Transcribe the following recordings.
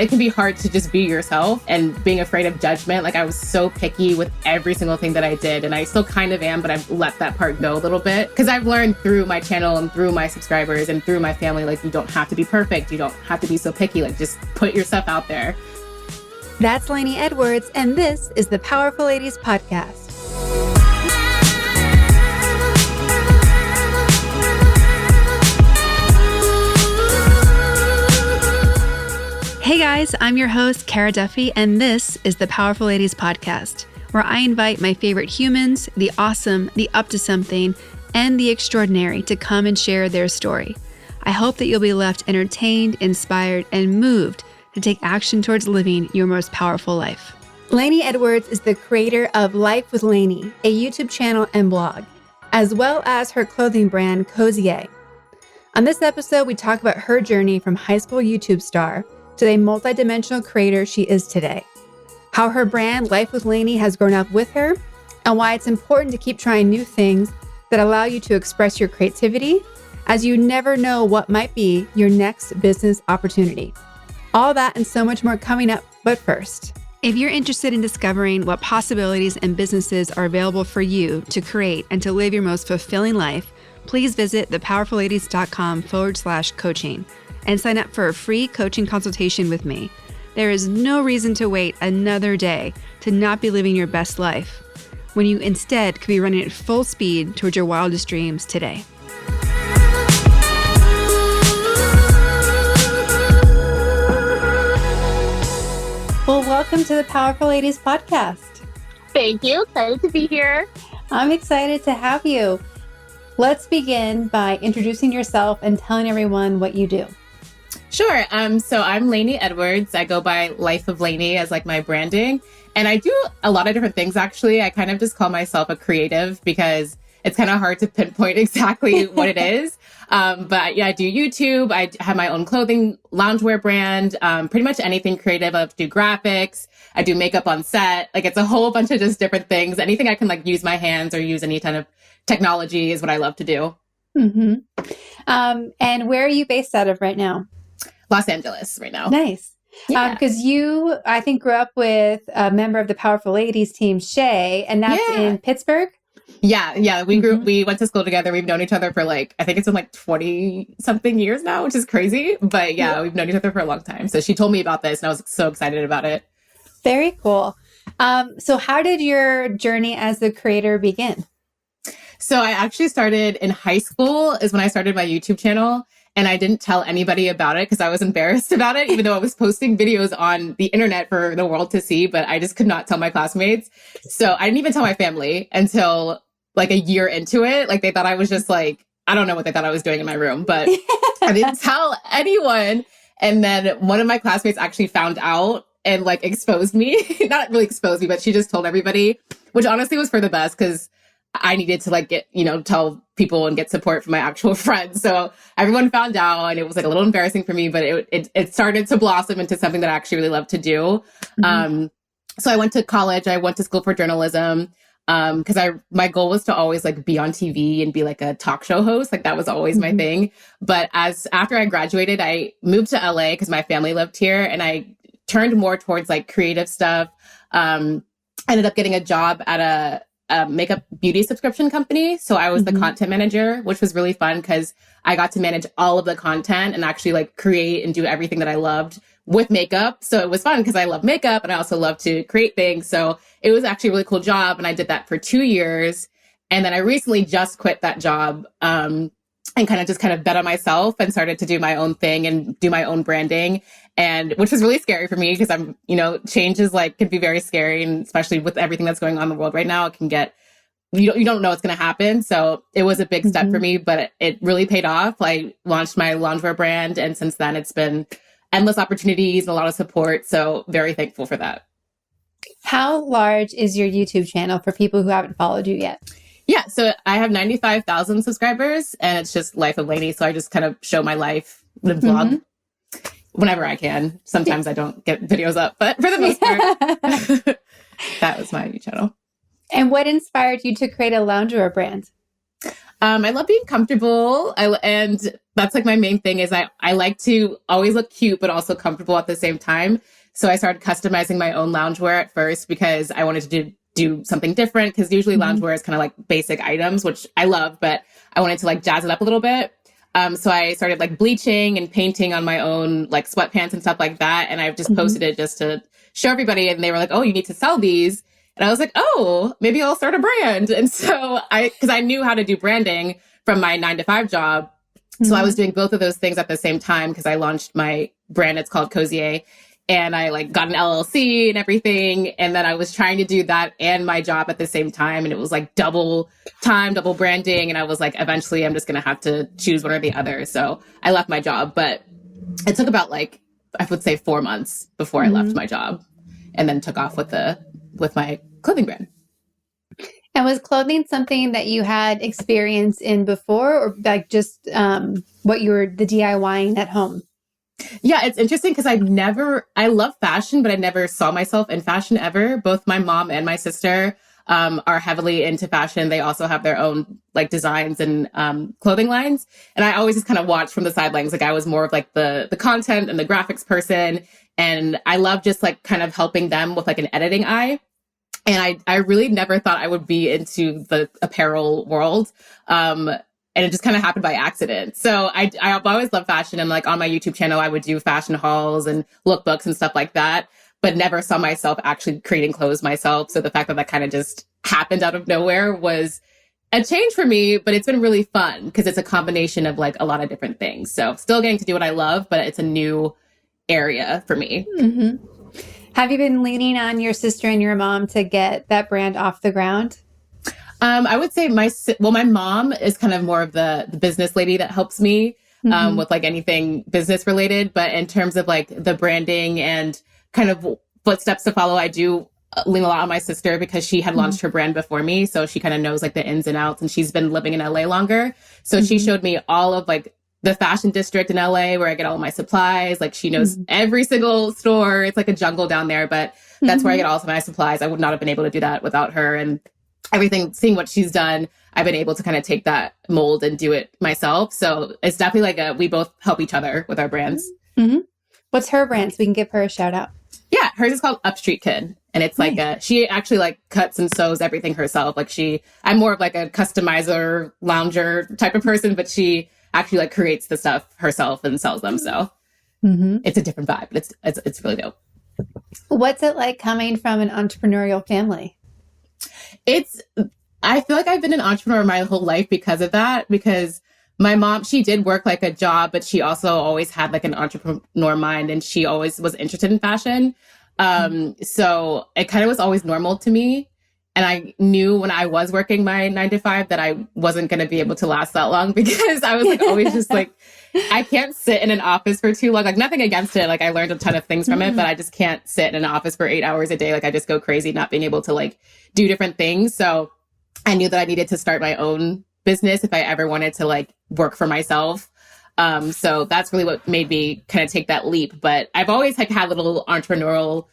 it can be hard to just be yourself and being afraid of judgment. Like I was so picky with every single thing that I did, and I still kind of am, but I've let that part go a little bit because I've learned through my channel and through my subscribers and through my family, like you don't have to be perfect. You don't have to be so picky. Like just put yourself out there. That's Lanie Edwards, and this is the Powerful Ladies Podcast. Hey guys, I'm your host, Kara Duffy, and this is the Powerful Ladies Podcast, where I invite my favorite humans, the awesome, the up to something, and the extraordinary to come and share their story. I hope that you'll be left entertained, inspired, and moved to take action towards living your most powerful life. Lanie Edwards is the creator of Life with Lanie, a YouTube channel and blog, as well as her clothing brand, Cozier. On this episode, we talk about her journey from high school YouTube star to the multidimensional creator she is today, how her brand, Life with Lanie, has grown up with her, and why it's important to keep trying new things that allow you to express your creativity, as you never know what might be your next business opportunity. All that and so much more coming up, but first, if you're interested in discovering what possibilities and businesses are available for you to create and to live your most fulfilling life, please visit thepowerfulladies.com/coaching and sign up for a free coaching consultation with me. There is no reason to wait another day to not be living your best life, when you instead could be running at full speed towards your wildest dreams today. Well, welcome to the Powerful Ladies Podcast. Thank you. Excited to be here. I'm excited to have you. Let's begin by introducing yourself and telling everyone what you do. Sure. So I'm Lanie Edwards. I go by Life of Lanie as like my branding. And I do a lot of different things, actually. I kind of just call myself a creative because it's kind of hard to pinpoint exactly what it is. But yeah, I do YouTube. I have my own clothing, loungewear brand, pretty much anything creative. I do graphics. I do makeup on set. Like it's a whole bunch of just different things. Anything I can like use my hands or use any kind of technology is what I love to do. Mm-hmm. And where are you based out of right now? Los Angeles right now. Nice. Yeah. Because you, I think, grew up with a member of the Powerful Ladies team, Shay, and that's in Pittsburgh. Yeah. We went to school together. We've known each other for like, I think it's been like 20 something years now, which is crazy. But yeah, we've known each other for a long time. So she told me about this and I was so excited about it. Very cool. So how did your journey as a creator begin? So I actually started in high school is when I started my YouTube channel. And I didn't tell anybody about it because I was embarrassed about it, even though I was posting videos on the internet for the world to see, but I just could not tell my classmates. So I didn't even tell my family until like a year into it. Like they thought I was just like, I don't know what they thought I was doing in my room, but I didn't tell anyone. And then one of my classmates actually found out and like exposed me, not really exposed me, but she just told everybody, which honestly was for the best because I needed to like get, tell people and get support from my actual friends. So everyone found out and it was like a little embarrassing for me, but it started to blossom into something that I actually really love to do. Mm-hmm. So I went to college. I went to school for journalism because my goal was to always like be on TV and be like a talk show host. Like that was always my thing. But after I graduated, I moved to LA because my family lived here and I turned more towards like creative stuff. I ended up getting a job at a makeup beauty subscription company. So I was the content manager, which was really fun because I got to manage all of the content and actually like create and do everything that I loved with makeup. So it was fun because I love makeup and I also love to create things. So it was actually a really cool job. And I did that for 2 years. And then I recently just quit that job and kind of bet on myself and started to do my own thing and do my own branding. And which was really scary for me because change is like, can be very scary. And especially with everything that's going on in the world right now, it can get, you don't know what's going to happen. So it was a big step for me, but it really paid off. I launched my loungewear brand. And since then it's been endless opportunities and a lot of support. So very thankful for that. How large is your YouTube channel for people who haven't followed you yet? Yeah, so I have 95,000 subscribers and it's just Life of Lanie. So I just kind of show my life and vlog whenever I can. Sometimes I don't get videos up, but for the most part, that was my channel. And what inspired you to create a loungewear brand? I love being comfortable. And that's like my main thing is I like to always look cute, but also comfortable at the same time. So I started customizing my own loungewear at first because I wanted to do something different. Cause usually loungewear is kind of like basic items, which I love, but I wanted to like jazz it up a little bit. So I started like bleaching and painting on my own like sweatpants and stuff like that. And I've just posted it just to show everybody. And they were like, oh, you need to sell these. And I was like, oh, maybe I'll start a brand. And so cause I knew how to do branding from my 9-to-5 job. So I was doing both of those things at the same time because I launched my brand. It's called Cozier. And I like got an LLC and everything. And then I was trying to do that and my job at the same time. And it was like double time, double branding. And I was like, eventually I'm just going to have to choose one or the other. So I left my job, but it took about like, I would say 4 months before I left my job and then took off with my clothing brand. And was clothing something that you had experience in before, or like just what you were the DIYing at home? Yeah, it's interesting because I love fashion, but I never saw myself in fashion ever. Both my mom and my sister are heavily into fashion. They also have their own like designs and clothing lines. And I always just kind of watched from the sidelines. Like I was more of like the content and the graphics person. And I love just like kind of helping them with like an editing eye. And I really never thought I would be into the apparel world. And it just kind of happened by accident. So I've always loved fashion. And like on my YouTube channel, I would do fashion hauls and lookbooks and stuff like that, but never saw myself actually creating clothes myself. So the fact that kind of just happened out of nowhere was a change for me, but it's been really fun because it's a combination of like a lot of different things. So still getting to do what I love, but it's a new area for me. Mm-hmm. Have you been leaning on your sister and your mom to get that brand off the ground? I would say my mom is kind of more of the business lady that helps me with like anything business related. But in terms of like the branding and kind of footsteps to follow, I do lean a lot on my sister because she had launched her brand before me. So she kind of knows like the ins and outs and she's been living in LA longer. So she showed me all of like the fashion district in LA where I get all my supplies. Like she knows every single store. It's like a jungle down there, but that's where I get all of my supplies. I would not have been able to do that without her. And everything, seeing what she's done, I've been able to kind of take that mold and do it myself. So it's definitely like we both help each other with our brands. Mm-hmm. What's her brand? So we can give her a shout out. Yeah, hers is called Upstreet Kid. And it's like she actually like cuts and sews everything herself. Like I'm more of like a customizer, lounger type of person, but she actually like creates the stuff herself and sells them. So it's a different vibe, but it's really dope. What's it like coming from an entrepreneurial family? I feel like I've been an entrepreneur my whole life because of that, because my mom, she did work like a job, but she also always had like an entrepreneur mind and she always was interested in fashion. So it kind of was always normal to me. And I knew when I was working my 9-to-5 that I wasn't going to be able to last that long because I was like always just like, I can't sit in an office for too long. Like nothing against it. Like I learned a ton of things from it, but I just can't sit in an office for 8 hours a day. Like I just go crazy not being able to like do different things. So I knew that I needed to start my own business if I ever wanted to like work for myself. So that's really what made me kind of take that leap. But I've always like had little entrepreneurial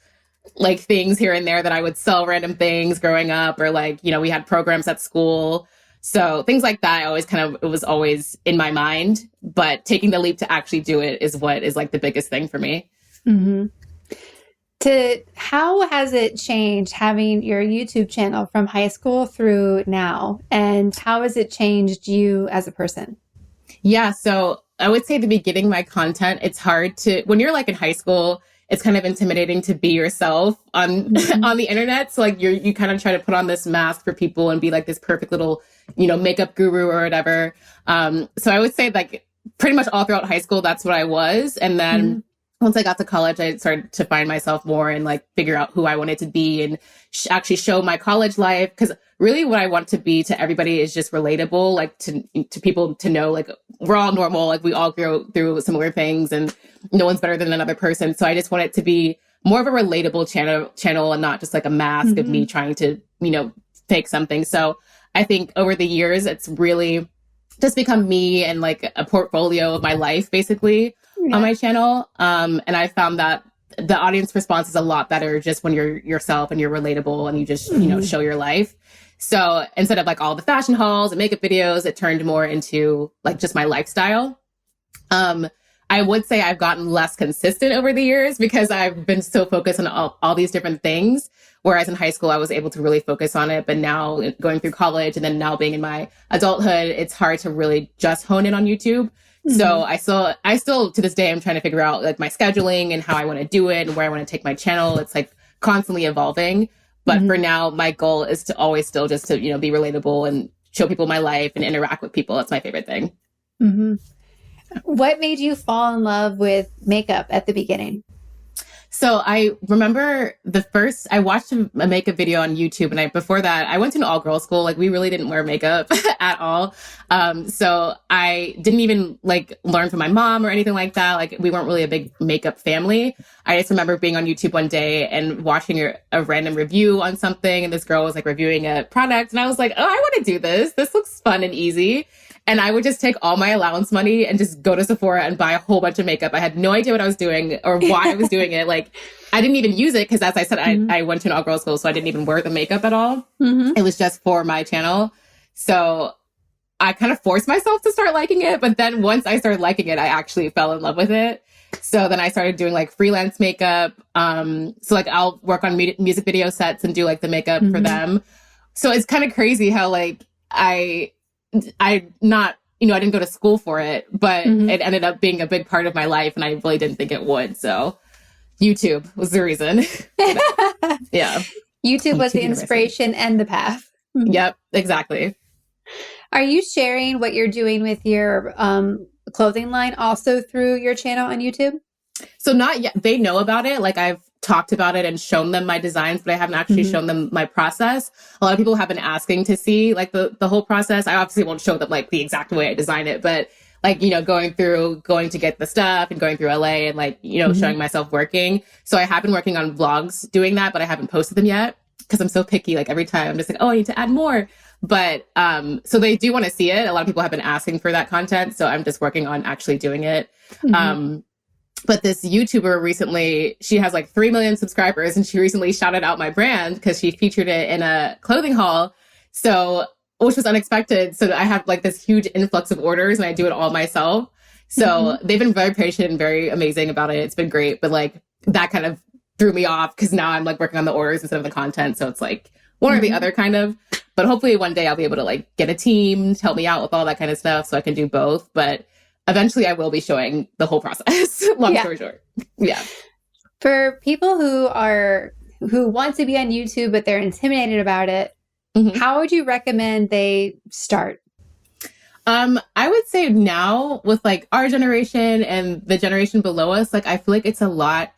like things here and there that I would sell random things growing up, or like, you know, we had programs at school. So things like that, it was always in my mind, but taking the leap to actually do it is what is like the biggest thing for me. Mm-hmm. How has it changed having your YouTube channel from high school through now? And how has it changed you as a person? Yeah, so I would say at the beginning, my content, it's hard to, when you're like in high school, it's kind of intimidating to be yourself on on the internet. So like you kind of try to put on this mask for people and be like this perfect little, you know, makeup guru or whatever. So I would say like pretty much all throughout high school, that's what I was. And then once I got to college, I started to find myself more and like figure out who I wanted to be and actually show my college life. Because really what I want to be to everybody is just relatable, like to people to know, like we're all normal, like we all go through similar things and no one's better than another person. So I just want it to be more of a relatable channel and not just like a mask of me trying to, you know, fake something. So I think over the years, it's really just become me and like a portfolio of my life, basically. On my channel. And I found that the audience response is a lot better just when you're yourself and you're relatable and you just, you know, show your life. So instead of like all the fashion hauls and makeup videos, it turned more into like just my lifestyle. I would say I've gotten less consistent over the years because I've been so focused on all these different things. Whereas in high school, I was able to really focus on it. But now going through college and then now being in my adulthood, it's hard to really just hone in on YouTube. So I still to this day, I'm trying to figure out like my scheduling and how I want to do it and where I want to take my channel. It's like constantly evolving. But for now, my goal is to always still just to, be relatable and show people my life and interact with people. That's my favorite thing. Mm-hmm. What made you fall in love with makeup at the beginning? So I remember I watched a makeup video on YouTube, and before that, I went to an all-girls school. Like, we really didn't wear makeup at all. So I didn't even like learn from my mom or anything like that. Like, we weren't really a big makeup family. I just remember being on YouTube one day and watching a random review on something, and this girl was like reviewing a product, and I was like, oh, I want to do this. This looks fun and easy. And I would just take all my allowance money and just go to Sephora and buy a whole bunch of makeup. I had no idea what I was doing or why I was doing it. Like, I didn't even use it because, as I said, I went to an all-girls school, so I didn't even wear the makeup at all. It was just for my channel. So I kind of forced myself to start liking it. But then once I started liking it, I actually fell in love with it. So then I started doing like freelance makeup. So like I'll work on music video sets and do like the makeup for them. So it's kind of crazy how like I didn't go to school for it, but it ended up being a big part of my life, and I really didn't think it would. So YouTube was the reason. Yeah. YouTube was the inspiration and the path. Yep, exactly. Are you sharing what you're doing with your clothing line also through your channel on YouTube? So not yet. They know about it. Like, I've talked about it and shown them my designs, but I haven't actually shown them my process. A lot of people have been asking to see like the whole process. I obviously won't show them like the exact way I design it, but like, going to get the stuff and going through LA and like, showing myself working. So I have been working on vlogs doing that, but I haven't posted them yet because I'm so picky. Like, every time I'm just like, oh, I need to add more. But so they do want to see it. A lot of people have been asking for that content. So I'm just working on actually doing it. But this YouTuber recently, she has like 3 million subscribers, and she recently shouted out my brand because she featured it in a clothing haul. So, which was unexpected. So I have like this huge influx of orders, and I do it all myself. So they've been very patient and very amazing about it. It's been great. But like that kind of threw me off because now I'm like working on the orders instead of the content. So it's like one or the other kind of. But hopefully one day I'll be able to like get a team to help me out with all that kind of stuff so I can do both. But eventually I will be showing the whole process. Long story short. Yeah. For people who want to be on YouTube, but they're intimidated about it, how would you recommend they start? I would say now with like our generation and the generation below us, like I feel like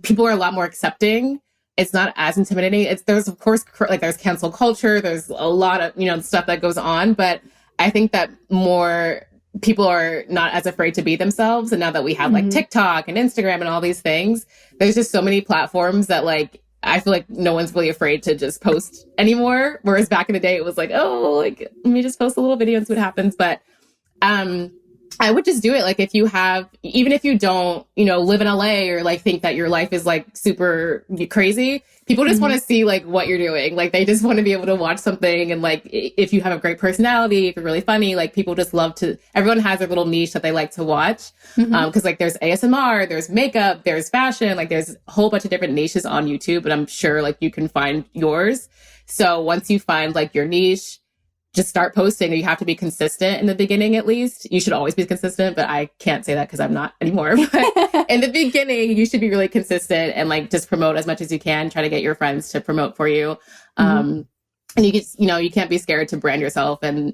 people are a lot more accepting. It's not as intimidating. There's of course like there's cancel culture. There's a lot of, stuff that goes on, but I think that more people are not as afraid to be themselves. And now that we have like TikTok and Instagram and all these things, there's just so many platforms that like, I feel like no one's really afraid to just post anymore. Whereas back in the day, it was like, oh, like, let me just post a little video and see what happens. But, I would just do it. Like, even if you don't, live in LA or like think that your life is like super crazy, people just want to see like what you're doing. Like, they just want to be able to watch something. And like, if you have a great personality, if you're really funny, like people just everyone has their little niche that they like to watch. Cause like there's ASMR, there's makeup, there's fashion, like there's a whole bunch of different niches on YouTube, but I'm sure like you can find yours. So once you find like your niche, just start posting. You have to be consistent in the beginning, at least. You should always be consistent, but I can't say that because I'm not anymore. But in the beginning, you should be really consistent and like just promote as much as you can. Try to get your friends to promote for you. And you can't be scared to brand yourself and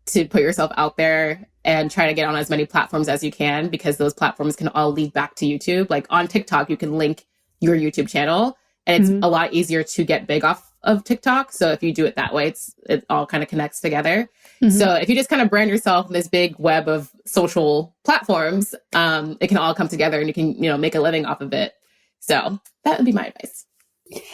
to put yourself out there and try to get on as many platforms as you can, because those platforms can all lead back to YouTube. Like on TikTok, you can link your YouTube channel, and it's a lot easier to get big off of TikTok. So if you do it that way, it all kind of connects together. So if you just kind of brand yourself in this big web of social platforms, it can all come together and you can, make a living off of it. So that would be my advice.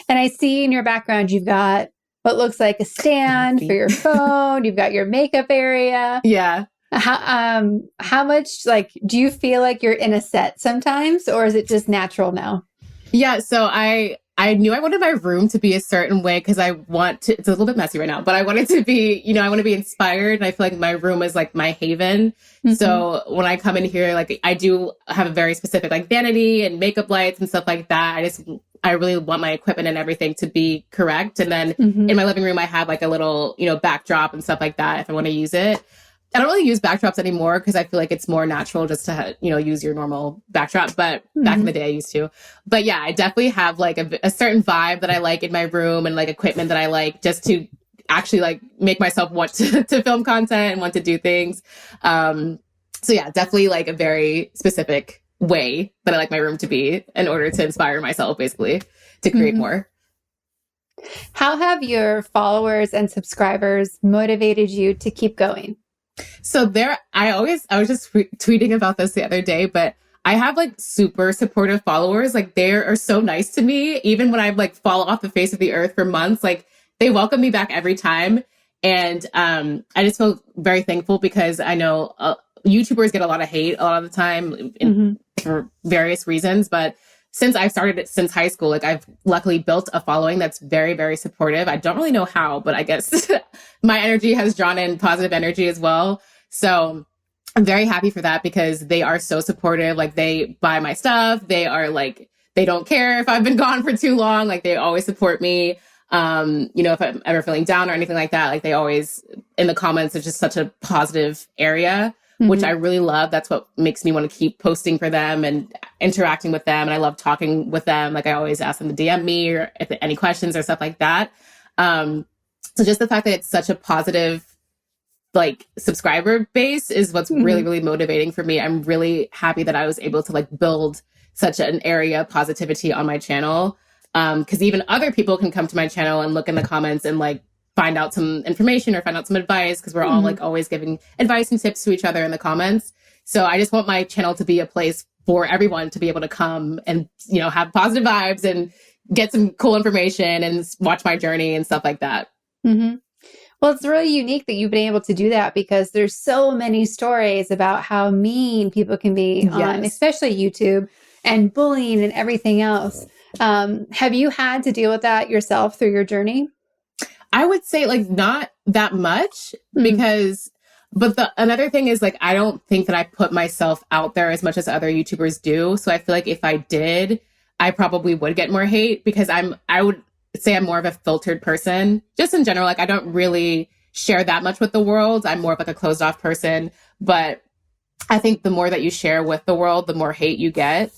And I see in your background, you've got what looks like a stand for your phone. You've got your makeup area. Yeah. How much, like, do you feel like you're in a set sometimes, or is it just natural now? Yeah. So I I knew I wanted my room to be a certain way because I want to, it's a little bit messy right now, but I want it to be, I want to be inspired. And I feel like my room is like my haven. Mm-hmm. So when I come in here, like I do have a very specific like vanity and makeup lights and stuff like that. I really want my equipment and everything to be correct. And then in my living room, I have like a little, backdrop and stuff like that if I want to use it. I don't really use backdrops anymore because I feel like it's more natural just to, use your normal backdrop. But back in the day I used to. But yeah, I definitely have like a certain vibe that I like in my room and like equipment that I like just to actually like make myself want to film content and want to do things. So yeah, definitely like a very specific way that I like my room to be in order to inspire myself basically to create more. How have your followers and subscribers motivated you to keep going? So I was just tweeting about this the other day, but I have like super supportive followers. Like they are so nice to me. Even when I like fall off the face of the earth for months, like they welcome me back every time. And I just feel very thankful because I know YouTubers get a lot of hate a lot of the time for various reasons. But since I've started it since high school, like I've luckily built a following that's very, very supportive. I don't really know how, but I guess my energy has drawn in positive energy as well. So I'm very happy for that because they are so supportive. Like they buy my stuff. They are like, they don't care if I've been gone for too long. Like they always support me. If I'm ever feeling down or anything like that, like they always in the comments, it's just such a positive area. Which I really love. That's what makes me want to keep posting for them and interacting with them. And I love talking with them. Like I always ask them to DM me or if any questions or stuff like that. So just the fact that it's such a positive, like subscriber base is what's really, really motivating for me. I'm really happy that I was able to like build such an area of positivity on my channel. Cause even other people can come to my channel and look in the comments and like, find out some information or find out some advice because we're all like always giving advice and tips to each other in the comments. So I just want my channel to be a place for everyone to be able to come and, have positive vibes and get some cool information and watch my journey and stuff like that. Well, it's really unique that you've been able to do that because there's so many stories about how mean people can be on, especially YouTube and bullying and everything else. Have you had to deal with that yourself through your journey? I would say like not that much because, but another thing is like, I don't think that I put myself out there as much as other YouTubers do. So I feel like if I did, I probably would get more hate because I would say I'm more of a filtered person just in general. Like I don't really share that much with the world. I'm more of like a closed off person, but I think the more that you share with the world, the more hate you get.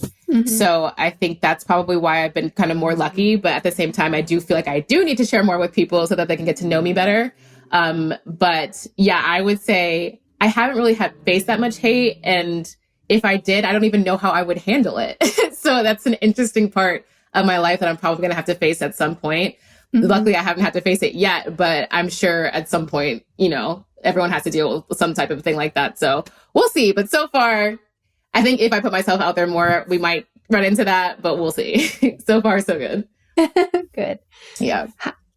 So I think that's probably why I've been kind of more lucky. But at the same time, I do feel like I do need to share more with people so that they can get to know me better. But yeah, I would say I haven't really faced that much hate. And if I did, I don't even know how I would handle it. So that's an interesting part of my life that I'm probably going to have to face at some point. Luckily, I haven't had to face it yet, but I'm sure at some point, everyone has to deal with some type of thing like that. So we'll see. But so far, I think if I put myself out there more, we might run into that, but we'll see. So far, so good. Good. Yeah.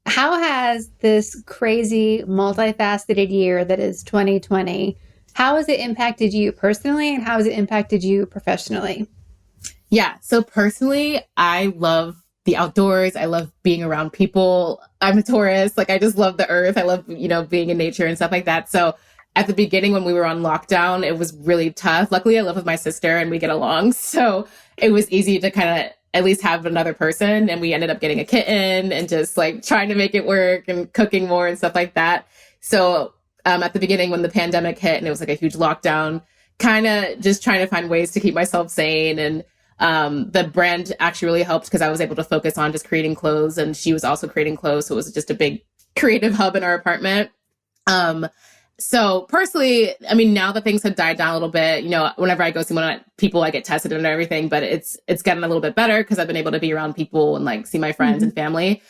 How has this crazy, multifaceted year that is 2020, how has it impacted you personally and how has it impacted you professionally? Yeah. So personally, I love the outdoors. I love being around people. I'm a Taurus. Like I just love the earth. I love, being in nature and stuff like that. So at the beginning when we were on lockdown, it was really tough. Luckily, I live with my sister and we get along. So it was easy to kind of at least have another person. And we ended up getting a kitten and just like trying to make it work and cooking more and stuff like that. So at the beginning when the pandemic hit and it was like a huge lockdown, kind of just trying to find ways to keep myself sane. And the brand actually really helped because I was able to focus on just creating clothes and she was also creating clothes. So it was just a big creative hub in our apartment. So personally, I mean, now that things have died down a little bit, whenever I go see people, I get tested and everything, but it's gotten a little bit better because I've been able to be around people and like see my friends and family.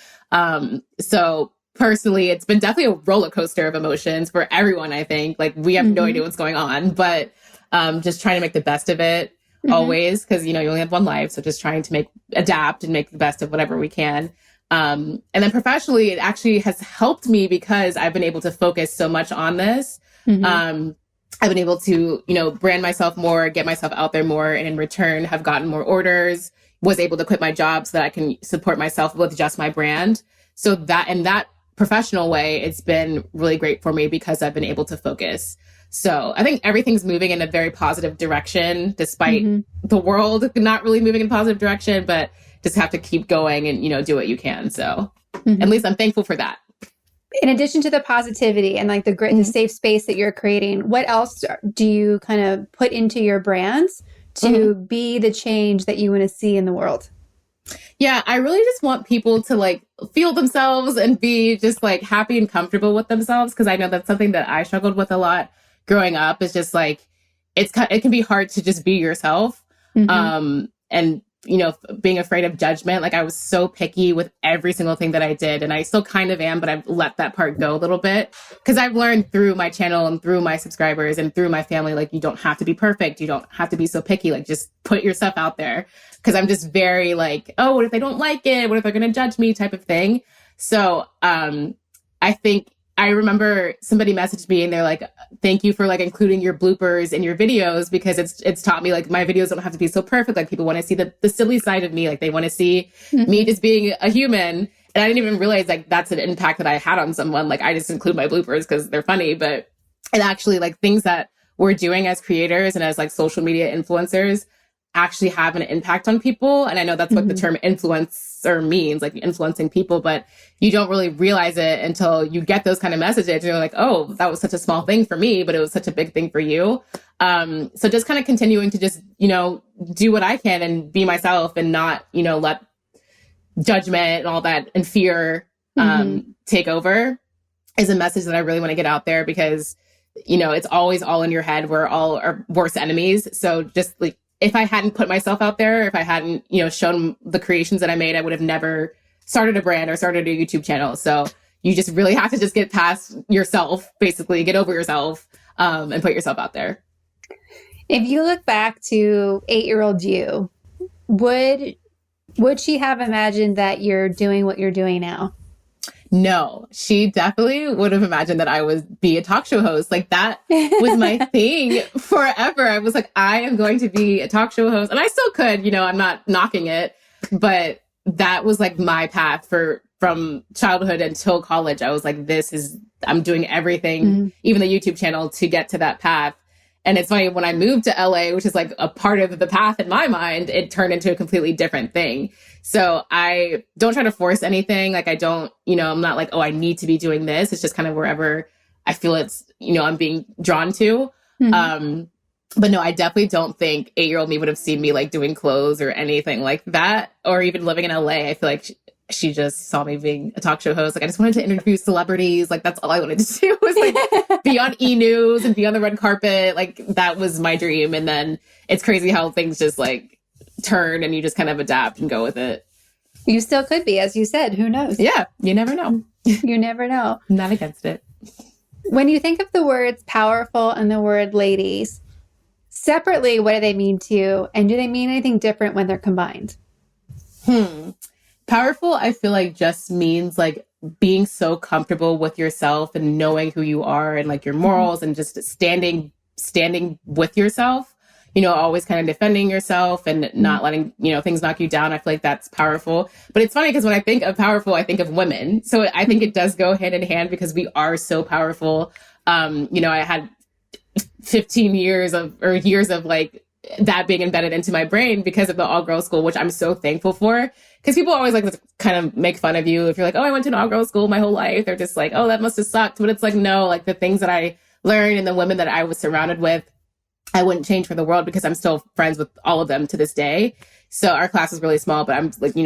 So personally, it's been definitely a roller coaster of emotions for everyone. I think like we have no idea what's going on, but just trying to make the best of it always because, you only have one life. So just trying to adapt and make the best of whatever we can. And then professionally, it actually has helped me because I've been able to focus so much on this. I've been able to, brand myself more, get myself out there more, and in return have gotten more orders, was able to quit my job so that I can support myself with just my brand. So that in that professional way, it's been really great for me because I've been able to focus. So I think everything's moving in a very positive direction, despite the world not really moving in a positive direction, but just have to keep going and, do what you can. So at least I'm thankful for that. In addition to the positivity and like the grit and the safe space that you're creating, what else do you kind of put into your brands to be the change that you want to see in the world? Yeah, I really just want people to like feel themselves and be just like happy and comfortable with themselves. Cause I know that's something that I struggled with a lot growing up. Is just like, it can be hard to just be yourself. And being afraid of judgment. Like I was so picky with every single thing that I did. And I still kind of am, but I've let that part go a little bit because I've learned through my channel and through my subscribers and through my family, like you don't have to be perfect. You don't have to be so picky. Like just put your stuff out there. Cause I'm just very like, oh, what if they don't like it? What if they're going to judge me type of thing? So, I think I remember somebody messaged me and they're like, thank you for like including your bloopers in your videos because it's taught me like my videos don't have to be so perfect. Like people want to see the silly side of me. Like they want to see me just being a human. And I didn't even realize like that's an impact that I had on someone. Like I just include my bloopers because they're funny, but it actually like things that we're doing as creators and as like social media influencers actually have an impact on people. And I know that's what the term influencer means, like influencing people, but you don't really realize it until you get those kind of messages. And you're like, oh, that was such a small thing for me, but it was such a big thing for you. So just kind of continuing to just, do what I can and be myself and not, let judgment and all that and fear take over is a message that I really want to get out there because, it's always all in your head. We're all our worst enemies. So just like, if I hadn't put myself out there, if I hadn't, shown the creations that I made, I would have never started a brand or started a YouTube channel. So you just really have to just get past yourself, basically get over yourself, and put yourself out there. If you look back to 8-year-old you, would she have imagined that you're doing what you're doing now? No, she definitely would have imagined that I would be a talk show host. Like that was my thing forever. I was like, I am going to be a talk show host. And I still could, I'm not knocking it, but that was like my path from childhood until college. I was like, I'm doing everything, even the YouTube channel to get to that path. And it's funny, when I moved to LA, which is like a part of the path in my mind, it turned into a completely different thing. So I don't try to force anything. Like I don't, I'm not like, oh, I need to be doing this. It's just kind of wherever I feel it's, I'm being drawn to. But no, I definitely don't think 8-year-old me would have seen me like doing clothes or anything like that. Or even living in LA. I feel like she just saw me being a talk show host. Like I just wanted to interview celebrities. Like that's all I wanted to do was like be on E! News and be on the red carpet. Like that was my dream. And then it's crazy how things just like turn and you just kind of adapt and go with it. You still could be, as you said, who knows? Yeah. You never know. You never know. I'm not against it. When you think of the words powerful and the word ladies separately, what do they mean to you? And do they mean anything different when they're combined? Powerful, I feel like just means like being so comfortable with yourself and knowing who you are and like your morals and just standing with yourself, always kind of defending yourself and not letting, things knock you down. I feel like that's powerful. But it's funny because when I think of powerful, I think of women. So I think it does go hand in hand because we are so powerful. I had 15 years of like that being embedded into my brain because of the all-girls school, which I'm so thankful for. Because people always like to kind of make fun of you if you're like, oh, I went to an all-girls school my whole life. They're just like, oh, that must have sucked. But it's like, no, like the things that I learned and the women that I was surrounded with, I wouldn't change for the world because I'm still friends with all of them to this day. So our class is really small, but I'm like, we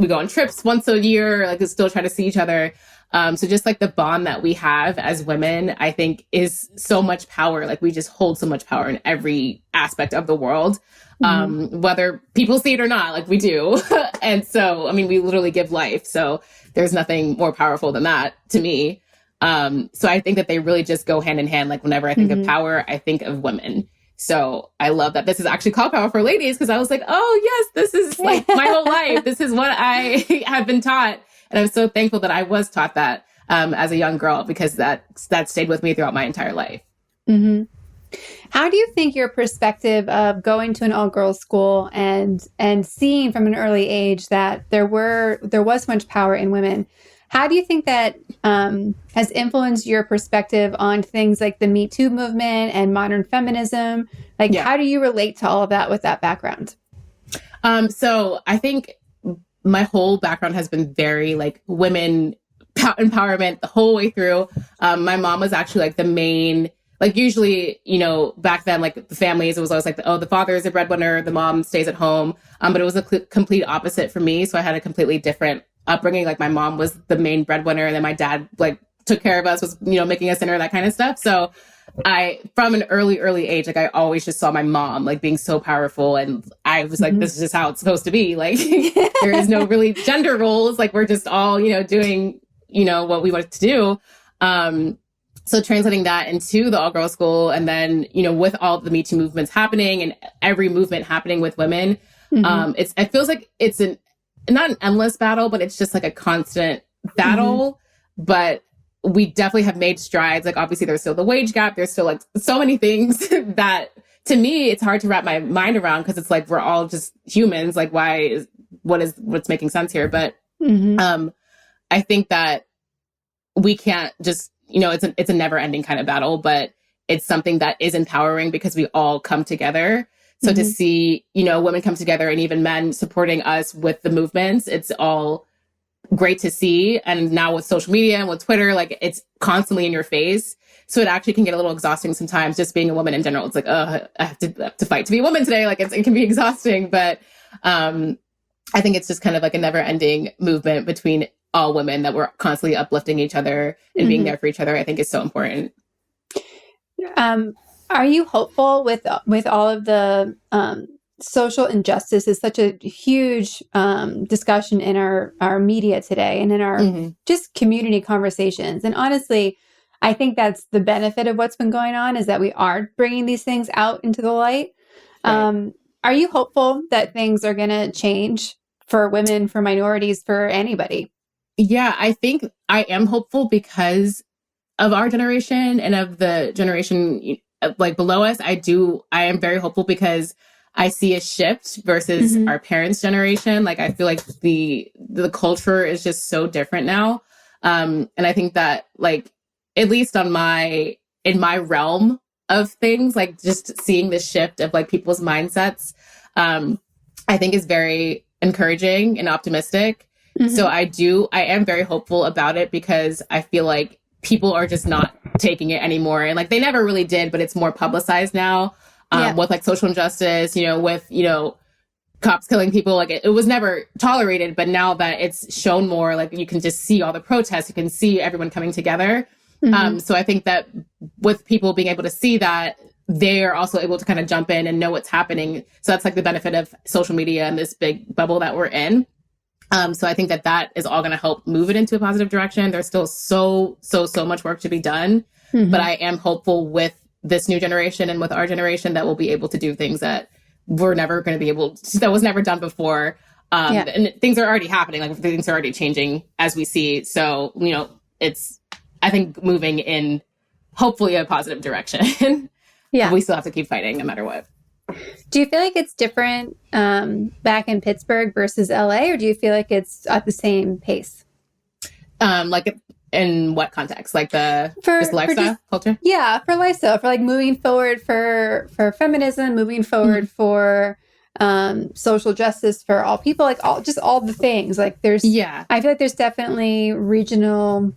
go on trips once a year, like we still try to see each other. So just like the bond that we have as women, I think is so much power. Like we just hold so much power in every aspect of the world, whether people see it or not, like we do. And so, I mean, we literally give life. So there's nothing more powerful than that to me. So I think that they really just go hand in hand. Like whenever I think of power, I think of women. So I love that this is actually called Power for Ladies because I was like, oh yes, this is like my whole life. This is what I have been taught. And I'm so thankful that I was taught that as a young girl because that stayed with me throughout my entire life. How do you think your perspective of going to an all-girls school and seeing from an early age that there was much power in women, how do you think that has influenced your perspective on things like the Me Too movement and modern feminism? Like, how do you relate to all of that with that background? So I think my whole background has been very like women empowerment the whole way through. My mom was actually like the main, like usually, back then, like the families, it was always like, the father is a breadwinner, the mom stays at home. But it was a complete opposite for me. So I had a completely different upbringing. Like my mom was the main breadwinner, and then my dad like took care of us, was, making us dinner, that kind of stuff. So from an early age, like I always just saw my mom like being so powerful, and I was like, this is just how it's supposed to be. Like there is no really gender roles. Like we're just all, doing, what we wanted to do. So translating that into the all-girls school, and then, with all the Me Too movements happening and every movement happening with women, it feels like it's not an endless battle, but it's just like a constant battle. But we definitely have made strides. Like obviously there's still the wage gap. There's still like so many things that to me, it's hard to wrap my mind around, because it's like, we're all just humans. Like what's making sense here? But I think that we can't just, it's a never ending kind of battle, but it's something that is empowering because we all come together. So to see, women come together and even men supporting us with the movements, it's all great to see. And now with social media and with Twitter, like it's constantly in your face. So it actually can get a little exhausting sometimes, just being a woman in general. It's like, I have to fight to be a woman today. Like it can be exhausting, but I think it's just kind of like a never ending movement between all women, that we're constantly uplifting each other and being there for each other. I think is so important. Are you hopeful with all of the social injustice is such a huge discussion in our media today and in our just community conversations? And honestly, I think that's the benefit of what's been going on, is that we are bringing these things out into the light. Right. Are you hopeful that things are going to change for women, for minorities, for anybody? Yeah, I think I am hopeful because of our generation and of the generation like below us. I am very hopeful because I see a shift versus our parents' generation. Like I feel like the culture is just so different now. And I think that like, at least in my realm of things, like just seeing the shift of like people's mindsets, I think is very encouraging and optimistic. So I am very hopeful about it, because I feel like people are just not taking it anymore. And like, they never really did, but it's more publicized now, with like social injustice, with, cops killing people. Like it was never tolerated, but now that it's shown more, like you can just see all the protests, you can see everyone coming together. So I think that with people being able to see that, they're also able to kind of jump in and know what's happening. So that's like the benefit of social media and this big bubble that we're in. So I think that is all going to help move it into a positive direction. There's still so much work to be done, but I am hopeful with this new generation and with our generation that we'll be able to do things that we're never going to be able to, that was never done before. And things are already happening. Like things are already changing as we see. So, it's, I think, moving in hopefully a positive direction. We still have to keep fighting no matter what. Do you feel like it's different back in Pittsburgh versus LA, or do you feel like it's at the same pace? Like in what context? Like just lifestyle culture? Yeah, for lifestyle, for like moving forward for feminism, moving forward for social justice for all people, like all the things. Like I feel like there's definitely regional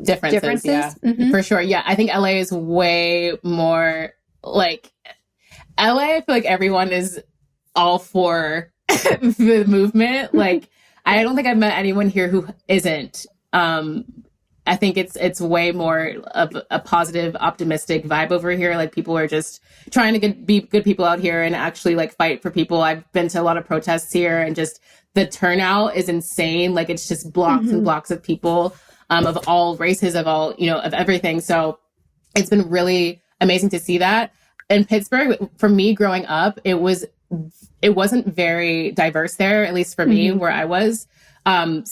differences. Yeah, for sure. Yeah, I think LA is way more like LA. I feel like everyone is all for the movement. Like I don't think I've met anyone here who isn't. I think it's way more of a positive, optimistic vibe over here. Like people are just trying to be good people out here and actually like fight for people. I've been to a lot of protests here, and just the turnout is insane. Like it's just blocks and blocks of people, of all races, of all, of everything. So it's been really amazing to see that. In Pittsburgh, for me growing up, it wasn't very diverse there, at least for me, where I was. And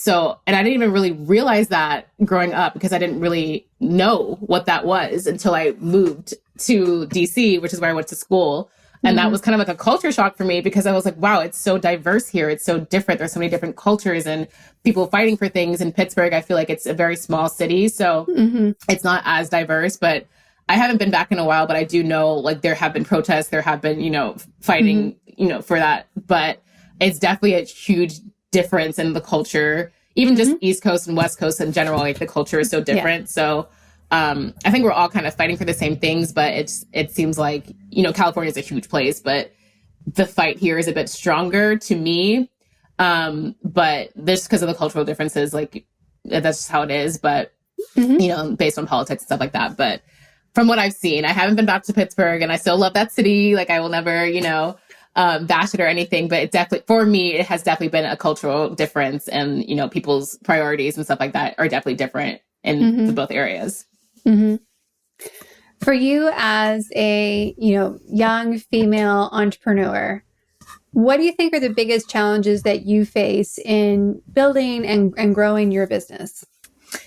I didn't even really realize that growing up because I didn't really know what that was until I moved to DC, which is where I went to school. And that was kind of like a culture shock for me because I was like, wow, it's so diverse here. It's so different. There's so many different cultures and people fighting for things. In Pittsburgh, I feel like it's a very small city. So it's not as diverse, but I haven't been back in a while, but I do know like there have been protests. There have been, fighting, for that. But it's definitely a huge difference in the culture, even just East Coast and West Coast in general. Like the culture is so different. Yeah. So I think we're all kind of fighting for the same things, but it seems like, California is a huge place, but the fight here is a bit stronger to me. But just because of the cultural differences, like that's just how it is. But, based on politics and stuff like that. But from what I've seen, I haven't been back to Pittsburgh and I still love that city. Like I will never, bash it or anything, but it definitely, for me, it has definitely been a cultural difference and, people's priorities and stuff like that are definitely different in both areas. For you as a, young female entrepreneur, what do you think are the biggest challenges that you face in building and growing your business?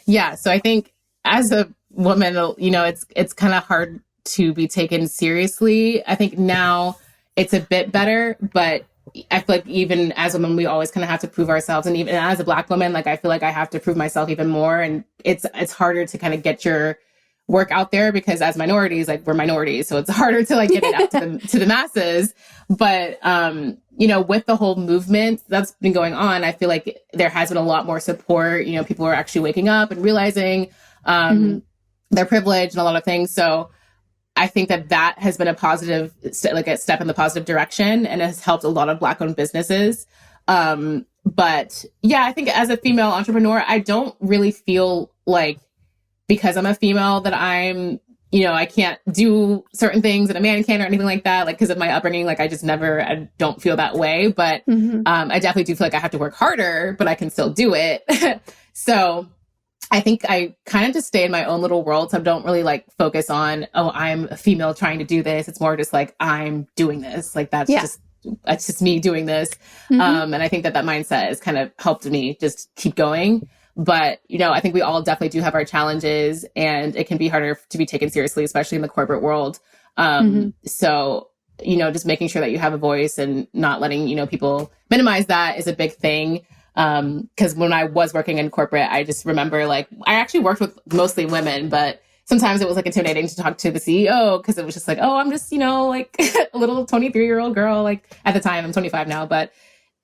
Yeah. So I think as a woman, it's kind of hard to be taken seriously. I think now it's a bit better, but I feel like even as women, we always kind of have to prove ourselves. And even as a Black woman, like I feel like I have to prove myself even more. And it's harder to kind of get your work out there because as minorities, like we're minorities. So it's harder to like get it out to the masses. But, with the whole movement that's been going on, I feel like there has been a lot more support. People are actually waking up and realizing their privilege and a lot of things. So I think that has been a positive, like a step in the positive direction and has helped a lot of Black owned businesses. But yeah, I think as a female entrepreneur, I don't really feel like because I'm a female that I'm, I can't do certain things that a man can or anything like that. Like, because of my upbringing, like I don't feel that way, but I definitely do feel like I have to work harder, but I can still do it. So I think I kind of just stay in my own little world. So I don't really like focus on, I'm a female trying to do this. It's more just like, I'm doing this. Like that's just me doing this. And I think that mindset has kind of helped me just keep going. But, I think we all definitely do have our challenges and it can be harder to be taken seriously, especially in the corporate world. So, just making sure that you have a voice and not letting, people minimize that is a big thing. Because when I was working in corporate, I just remember like I actually worked with mostly women, but sometimes it was like intimidating to talk to the CEO because it was just like, oh, I'm just, like a little 23-year-old girl. Like at the time, I'm 25 now, but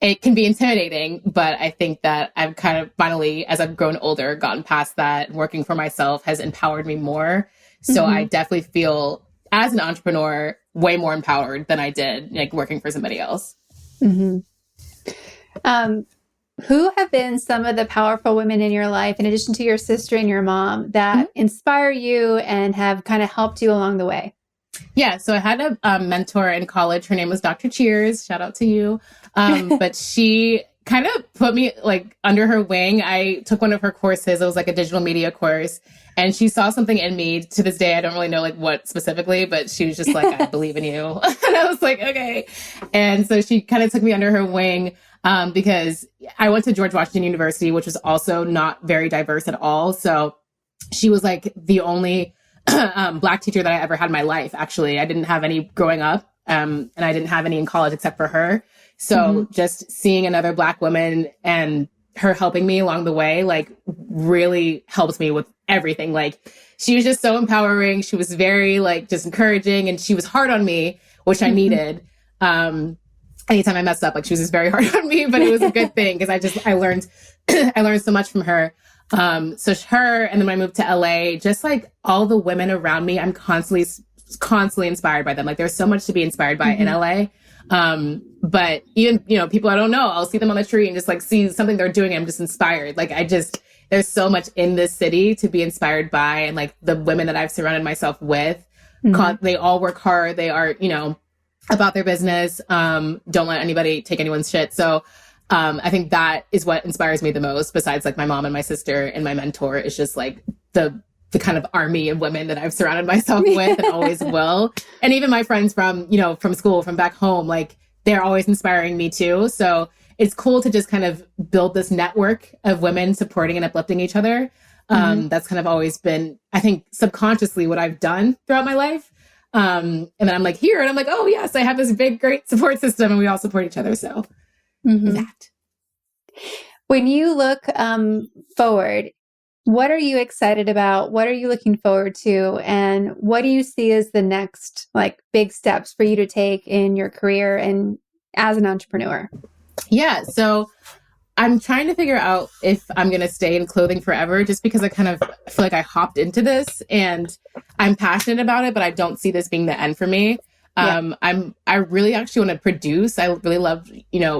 it can be intimidating. But I think that I've kind of finally, as I've grown older, gotten past that. Working for myself has empowered me more. So I definitely feel as an entrepreneur, way more empowered than I did like working for somebody else. Who have been some of the powerful women in your life, in addition to your sister and your mom, that inspire you and have kind of helped you along the way? Yeah. So I had a mentor in college. Her name was Dr. Cheers. Shout out to you. But she kind of put me like under her wing. I took one of her courses. It was like a digital media course. And she saw something in me. To this day, I don't really know like what specifically, but she was just like, I believe in you. And I was like, okay. And so she kind of took me under her wing. Because I went to George Washington University, which was also not very diverse at all. So she was like the only Black teacher that I ever had in my life. Actually, I didn't have any growing up, and I didn't have any in college except for her. So just seeing another Black woman and her helping me along the way, like really helped me with everything. Like she was just so empowering. She was very like just encouraging, and she was hard on me, which I needed. Anytime I messed up, like she was just very hard on me, but it was a good thing because I learned so much from her. So her, and then when I moved to LA, just like all the women around me, I'm constantly inspired by them. Like there's so much to be inspired by in LA. But even, people I don't know, I'll see them on the street and just like see something they're doing. And I'm just inspired. Like there's so much in this city to be inspired by. And like the women that I've surrounded myself with, they all work hard. They are, about their business. Don't let anybody take anyone's shit. So, I think that is what inspires me the most, besides like my mom and my sister and my mentor, is just like the kind of army of women that I've surrounded myself with and always will. And even my friends from school, from back home, like they're always inspiring me too. So it's cool to just kind of build this network of women supporting and uplifting each other. That's kind of always been, I think, subconsciously what I've done throughout my life. And then I'm like here and I'm like, oh yes, I have this big, great support system and we all support each other. So that. When you look forward, what are you excited about? What are you looking forward to? And what do you see as the next like big steps for you to take in your career and as an entrepreneur? Yeah. So I'm trying to figure out if I'm going to stay in clothing forever, just because I kind of feel like I hopped into this and I'm passionate about it, but I don't see this being the end for me. I really actually want to produce. I really love,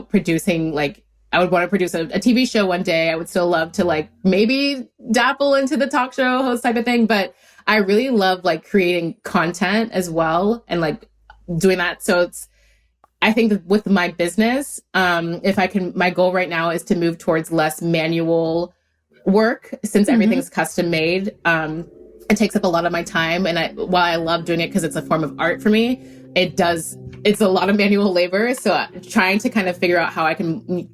producing. Like I would want to produce a TV show one day. I would still love to like maybe dabble into the talk show host type of thing, but I really love like creating content as well and like doing that. So I think that with my business, if I can, my goal right now is to move towards less manual work since everything's custom made. It takes up a lot of my time. And while I love doing it because it's a form of art for me, it's a lot of manual labor. So trying to kind of figure out how I can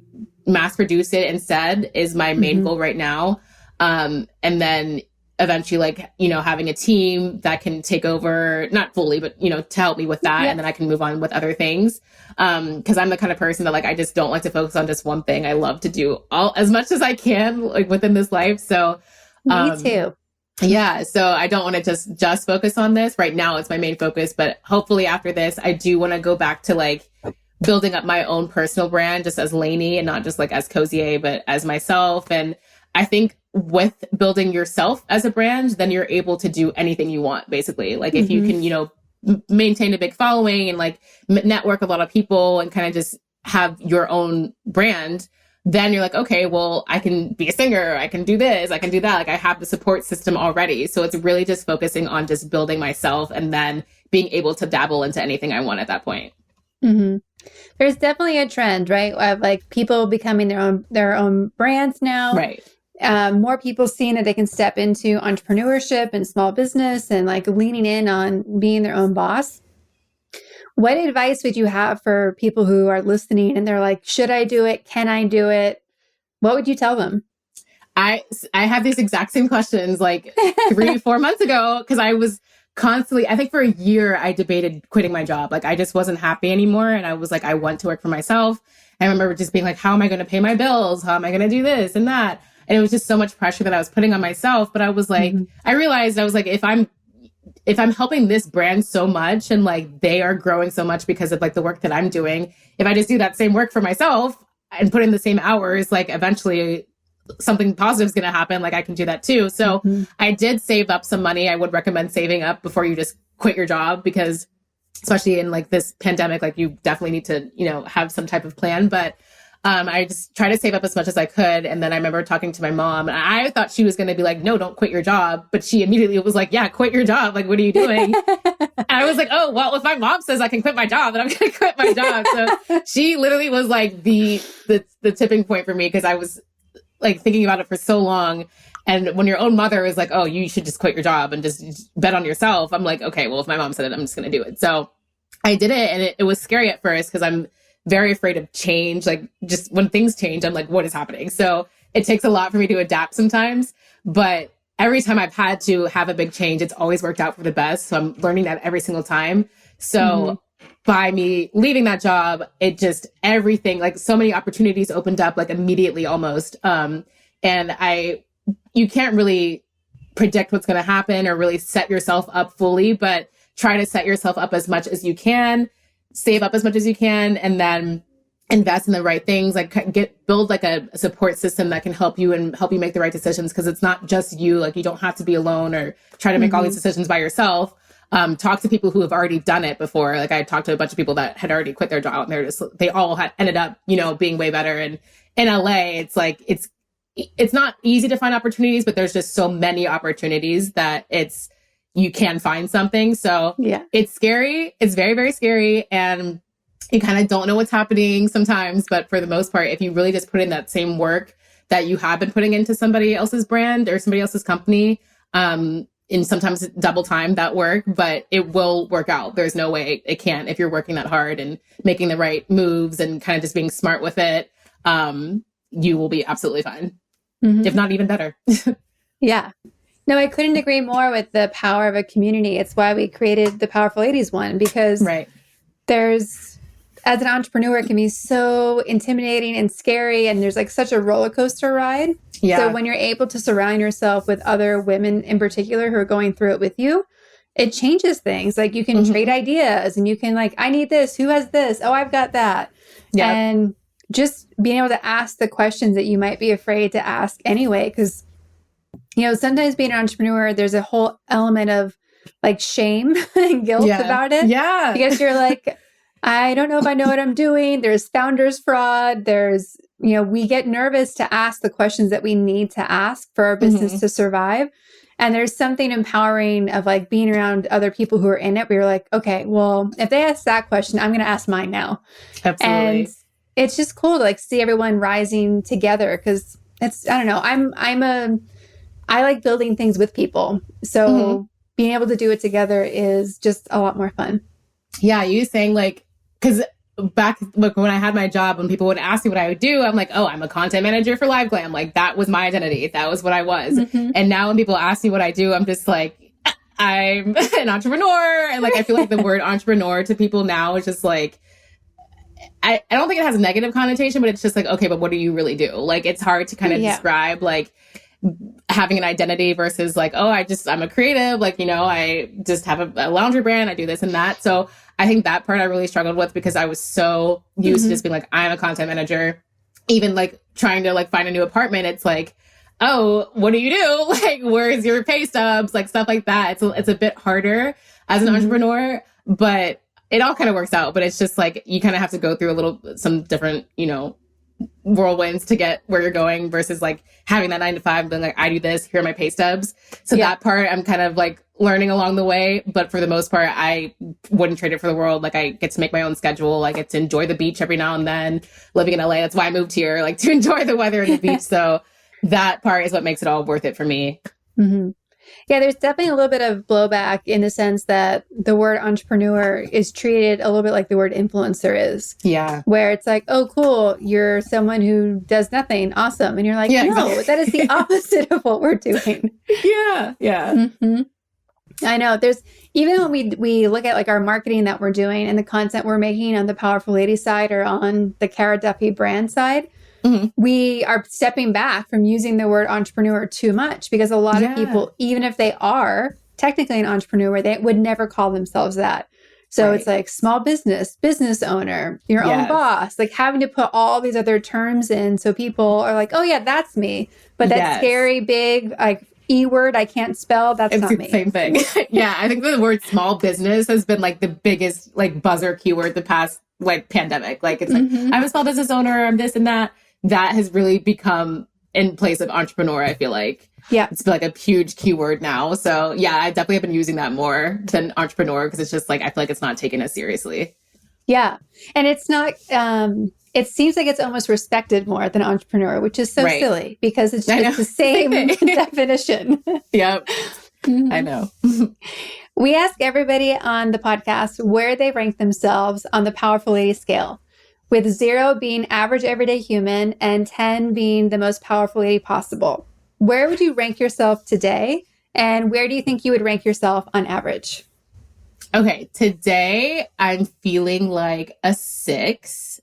mass produce it instead is my main goal right now. And then eventually like, having a team that can take over, not fully, but, to help me with that. And then I can move on with other things. Cause I'm the kind of person that like, I just don't like to focus on just one thing. I love to do as much as I can like within this life. So, me too. Yeah. So I don't want to just focus on this right now. It's my main focus, but hopefully after this, I do want to go back to like building up my own personal brand just as Lanie and not just like as Cozier, but as myself. And I think with building yourself as a brand, then you're able to do anything you want, basically. Like if you can, maintain a big following and like network a lot of people and kind of just have your own brand, then you're like, okay, well, I can be a singer. I can do this. I can do that. Like I have the support system already. So it's really just focusing on just building myself and then being able to dabble into anything I want at that point. There's definitely a trend, right? Of like people becoming their own brands now. Right. More people seeing that they can step into entrepreneurship and small business and like leaning in on being their own boss. What advice would you have for people who are listening and they're like, should I do it? Can I do it? What would you tell them? I have these exact same questions like 3-4 months ago because I was constantly, I think for a year, I debated quitting my job. Like I just wasn't happy anymore. And I was like, I want to work for myself. I remember just being like, how am I going to pay my bills? How am I going to do this and that? And it was just so much pressure that I was putting on myself. But I was like, I realized I was like, if I'm helping this brand so much and like they are growing so much because of like the work that I'm doing, if I just do that same work for myself and put in the same hours, like eventually something positive is going to happen. Like I can do that too. So I did save up some money. I would recommend saving up before you just quit your job because especially in like this pandemic, like you definitely need to, have some type of plan. But I just tried to save up as much as I could. And then I remember talking to my mom and I thought she was going to be like, no, don't quit your job. But she immediately was like, yeah, quit your job. Like, what are you doing? And I was like, oh, well, if my mom says I can quit my job, then I'm going to quit my job. So she literally was like the tipping point for me because I was like thinking about it for so long. And when your own mother is like, oh, you should just quit your job and just bet on yourself. I'm like, okay, well, if my mom said it, I'm just going to do it. So I did it. And it was scary at first because I'm very afraid of change. Like just when things change, I'm like, what is happening? So it takes a lot for me to adapt sometimes, but every time I've had to have a big change, it's always worked out for the best. So I'm learning that every single time. So by me leaving that job, it just everything, like so many opportunities opened up like immediately almost. And you can't really predict what's going to happen or really set yourself up fully, but try to set yourself up as much as you can, save up as much as you can, and then invest in the right things, like build like a support system that can help you and help you make the right decisions. Cause it's not just you, like you don't have to be alone or try to make all these decisions by yourself. Talk to people who have already done it before. Like I talked to a bunch of people that had already quit their job and they all had ended up, being way better. And in LA, it's like, it's not easy to find opportunities, but there's just so many opportunities that you can find something. So yeah, it's scary. It's very, very scary. And you kind of don't know what's happening sometimes. But for the most part, if you really just put in that same work that you have been putting into somebody else's brand or somebody else's company, and sometimes double time that work, but it will work out. There's no way it can't if you're working that hard and making the right moves and kind of just being smart with it. you will be absolutely fine. Mm-hmm. If not even better. Yeah. No, I couldn't agree more with the power of a community. It's why we created the Powerful Ladies one, because Right. there's, as an entrepreneur, it can be so intimidating and scary. And there's like such a roller coaster ride. Yeah. So when you're able to surround yourself with other women in particular who are going through it with you, it changes things. Like you can trade ideas and you can like, I need this. Who has this? Oh, I've got that. Yeah. And just being able to ask the questions that you might be afraid to ask anyway. Because, you know, sometimes being an entrepreneur, there's a whole element of like shame and guilt about it. Yeah. Because you're like, I don't know if I know what I'm doing. There's founder's fraud. There's, you know, we get nervous to ask the questions that we need to ask for our business to survive. And there's something empowering of like being around other people who are in it. We were like, okay, well, if they ask that question, I'm going to ask mine now. Absolutely. And it's just cool to like see everyone rising together. Cause it's, I don't know, I like building things with people. So being able to do it together is just a lot more fun. Yeah. You saying like, cause back like when I had my job, when people would ask me what I would do, I'm like, oh, I'm a content manager for Live Glam. Like that was my identity. That was what I was. And now when people ask me what I do, I'm just like, I'm an entrepreneur. And like, I feel like the word entrepreneur to people now is just like, I don't think it has a negative connotation, but it's just like, okay, but what do you really do? Like, it's hard to kind of describe like having an identity versus like, oh, I'm a creative. Like, you know, I just have a laundry brand. I do this and that. So I think that part I really struggled with because I was so used to just being like, I'm a content manager. Even like trying to like find a new apartment. It's like, oh, what do you do? Like, where's your pay stubs? Like stuff like that. It's a bit harder as an entrepreneur, but it all kind of works out. But it's just like, you kind of have to go through some different, you know, whirlwinds to get where you're going versus like having that 9 to 5 and being like, I do this, here are my pay stubs. So that part I'm kind of like learning along the way. But for the most part, I wouldn't trade it for the world. Like I get to make my own schedule. I get to enjoy the beach every now and then. Living in LA, that's why I moved here, like to enjoy the weather and the beach. So that part is what makes it all worth it for me. Yeah, there's definitely a little bit of blowback in the sense that the word entrepreneur is treated a little bit like the word influencer is. Yeah. Where it's like, oh, cool, you're someone who does nothing. Awesome. And you're like, no, exactly. That is the opposite of what we're doing. Yeah. I know. There's, even when we look at like our marketing that we're doing and the content we're making on the Powerful Lady side or on the Kara Duffy brand side, we are stepping back from using the word entrepreneur too much because a lot of people, even if they are technically an entrepreneur, they would never call themselves that. So it's like small business owner, your own boss, like having to put all these other terms in. So people are like, oh yeah, that's me. But that scary, big, like E word I can't spell, that's not me. Same thing. Yeah. I think the word small business has been like the biggest like buzzer keyword the past like pandemic. Like it's like, I'm a small business owner, I'm this and that. That has really become in place of entrepreneur, I feel like. Yeah. It's like a huge keyword now. So yeah, I definitely have been using that more than entrepreneur because it's just like, I feel like it's not taken as seriously. Yeah. And it's not, it seems like it's almost respected more than entrepreneur, which is so silly because it's the same definition. Yep. I know. We ask everybody on the podcast where they rank themselves on the Powerful Lady scale, with 0 being average everyday human and 10 being the most powerful lady possible. Where would you rank yourself today? And where do you think you would rank yourself on average? Okay, today I'm feeling like a 6,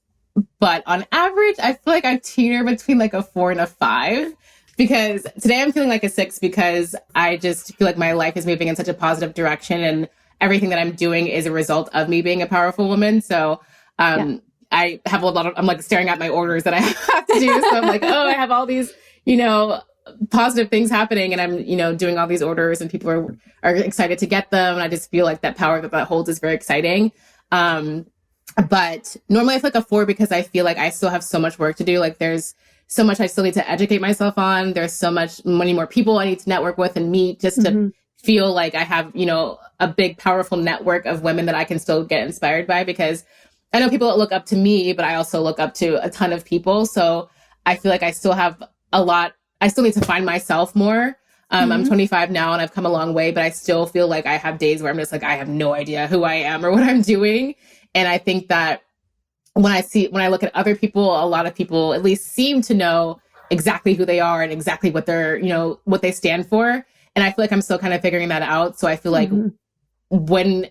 but on average, I feel like I teeter between like a 4 and a 5. Because today I'm feeling like a 6 because I just feel like my life is moving in such a positive direction and everything that I'm doing is a result of me being a powerful woman. So I have I'm like staring at my orders that I have to do. So I'm like, oh, I have all these, you know, positive things happening and I'm, you know, doing all these orders and people are excited to get them. And I just feel like that power that holds is very exciting. But normally I feel like a 4 because I feel like I still have so much work to do. Like there's so much I still need to educate myself on. There's many more people I need to network with and meet just to feel like I have, you know, a big, powerful network of women that I can still get inspired by because I know people that look up to me, but I also look up to a ton of people. So I feel like I still have a lot. I still need to find myself more. I'm 25 now and I've come a long way, but I still feel like I have days where I'm just like, I have no idea who I am or what I'm doing. And I think that when I look at other people, a lot of people at least seem to know exactly who they are and exactly what they're, what they stand for. And I feel like I'm still kind of figuring that out. So I feel like when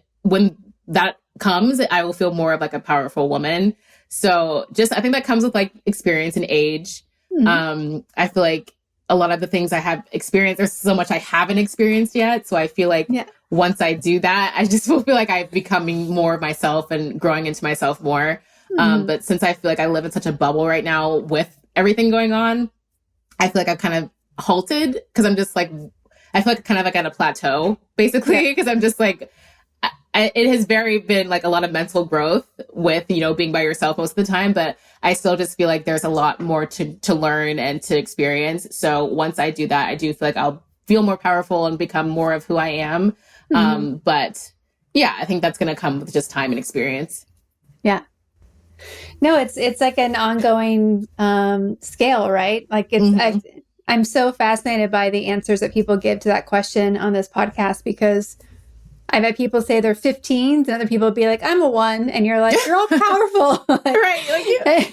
that comes, I will feel more of like a powerful woman. So I think that comes with like experience and age. I feel like a lot of the things I have experienced, there's so much I haven't experienced yet. So I feel like once I do that, I just will feel like I'm becoming more of myself and growing into myself more. But since I feel like I live in such a bubble right now with everything going on, I feel like I've kind of halted because I'm just like, I feel like kind of like at a plateau basically, because I'm just like, it has been like a lot of mental growth with, being by yourself most of the time, but I still just feel like there's a lot more to learn and to experience. So once I do that, I do feel like I'll feel more powerful and become more of who I am. But yeah, I think that's going to come with just time and experience. Yeah. No, it's like an ongoing scale, right? Like I'm so fascinated by the answers that people give to that question on this podcast, because I've had people say they're 15s and other people be like, I'm a 1. And you're like, you're all powerful. Right. Like,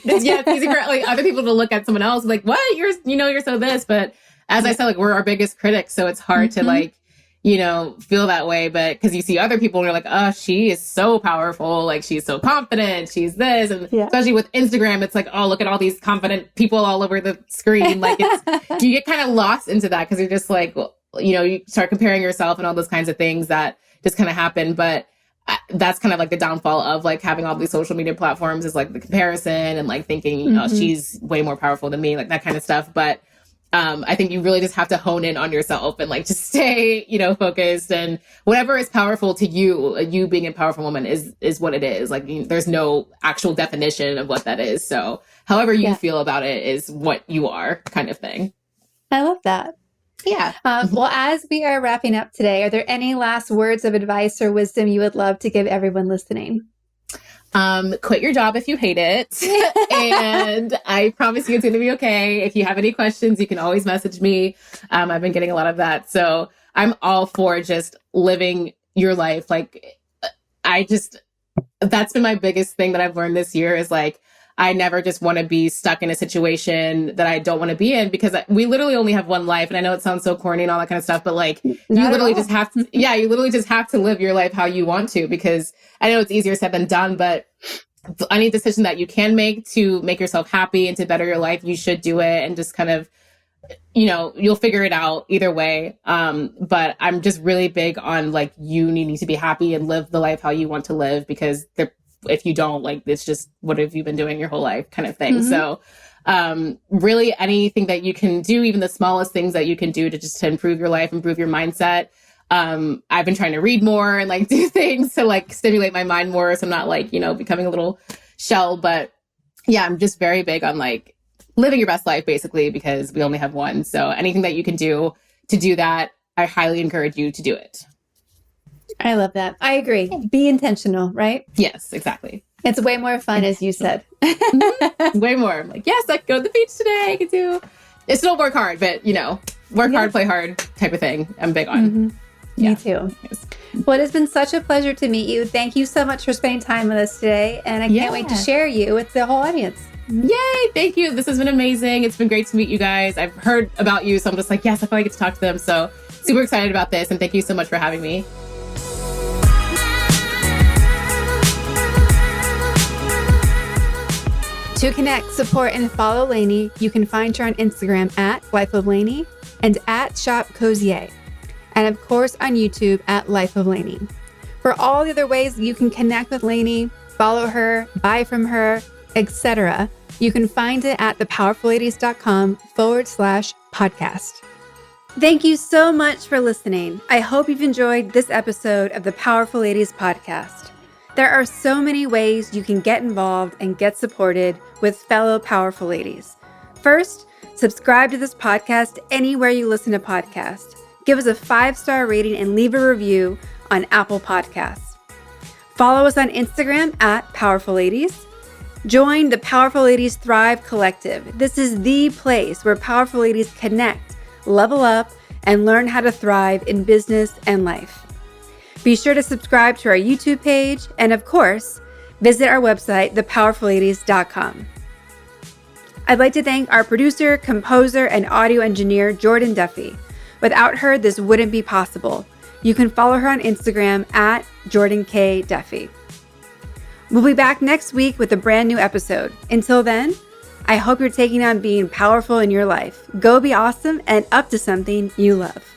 it's easy for like other people to look at someone else like, what? You're so this. But as I said, like, we're our biggest critics. So it's hard to like, feel that way. But because you see other people and you're like, oh, she is so powerful. Like, she's so confident. She's this. And especially with Instagram, it's like, oh, look at all these confident people all over the screen. Like, you get kind of lost into that because you're just like, well, you start comparing yourself and all those kinds of things that just kind of happen. But that's kind of like the downfall of like having all these social media platforms is like the comparison and like thinking, she's way more powerful than me, like that kind of stuff. But I think you really just have to hone in on yourself and like just stay, focused, and whatever is powerful to you being a powerful woman is what it is. Like, there's no actual definition of what that is. So however you feel about it is what you are, kind of thing. I love that. Yeah. Well, as we are wrapping up today, are there any last words of advice or wisdom you would love to give everyone listening? Quit your job if you hate it. And I promise you it's going to be okay. If you have any questions, you can always message me. I've been getting a lot of that. So I'm all for just living your life. Like, that's been my biggest thing that I've learned this year is like, I never just want to be stuck in a situation that I don't want to be in, because we literally only have one life. And I know it sounds so corny and all that kind of stuff, but like you literally just have to live your life how you want to, because I know it's easier said than done, but any decision that you can make to make yourself happy and to better your life, you should do it, and just kind of, you'll figure it out either way. But I'm just really big on like, you needing to be happy and live the life how you want to live, because if you don't, like, it's just, what have you been doing your whole life kind of thing. So really anything that you can do, even the smallest things that you can do to improve your life, improve your mindset. I've been trying to read more and like do things to like stimulate my mind more, so I'm not like, becoming a little shell. But yeah, I'm just very big on like living your best life, basically, because we only have one. So anything that you can do to do that, I highly encourage you to do it. I love that. I agree. Be intentional, right? Yes, exactly. It's way more fun, as you said. Way more. I'm like, yes, I can go to the beach today. I can do. It's still work hard, but work hard, play hard type of thing. I'm big on. Me too. Yes. Well, it has been such a pleasure to meet you. Thank you so much for spending time with us today. And I can't wait to share you with the whole audience. Yay. Thank you. This has been amazing. It's been great to meet you guys. I've heard about you, so I'm just like, yes, I feel like I get to talk to them. So super excited about this. And thank you so much for having me. To connect, support, and follow Lanie, you can find her on Instagram at Life of Lanie and at Shop Cozier. And of course on YouTube at Life of Lanie. For all the other ways you can connect with Lanie, follow her, buy from her, etc., you can find it at thepowerfulladies.com/podcast. Thank you so much for listening. I hope you've enjoyed this episode of the Powerful Ladies podcast. There are so many ways you can get involved and get supported with fellow powerful ladies. First, subscribe to this podcast anywhere you listen to podcasts. Give us a 5-star rating and leave a review on Apple Podcasts. Follow us on Instagram at Powerful Ladies. Join the Powerful Ladies Thrive Collective. This is the place where powerful ladies connect, level up, and learn how to thrive in business and life. Be sure to subscribe to our YouTube page, and of course, visit our website, thepowerfulladies.com. I'd like to thank our producer, composer, and audio engineer, Jordan Duffy. Without her, this wouldn't be possible. You can follow her on Instagram at Jordan K. Duffy. We'll be back next week with a brand new episode. Until then, I hope you're taking on being powerful in your life. Go be awesome and up to something you love.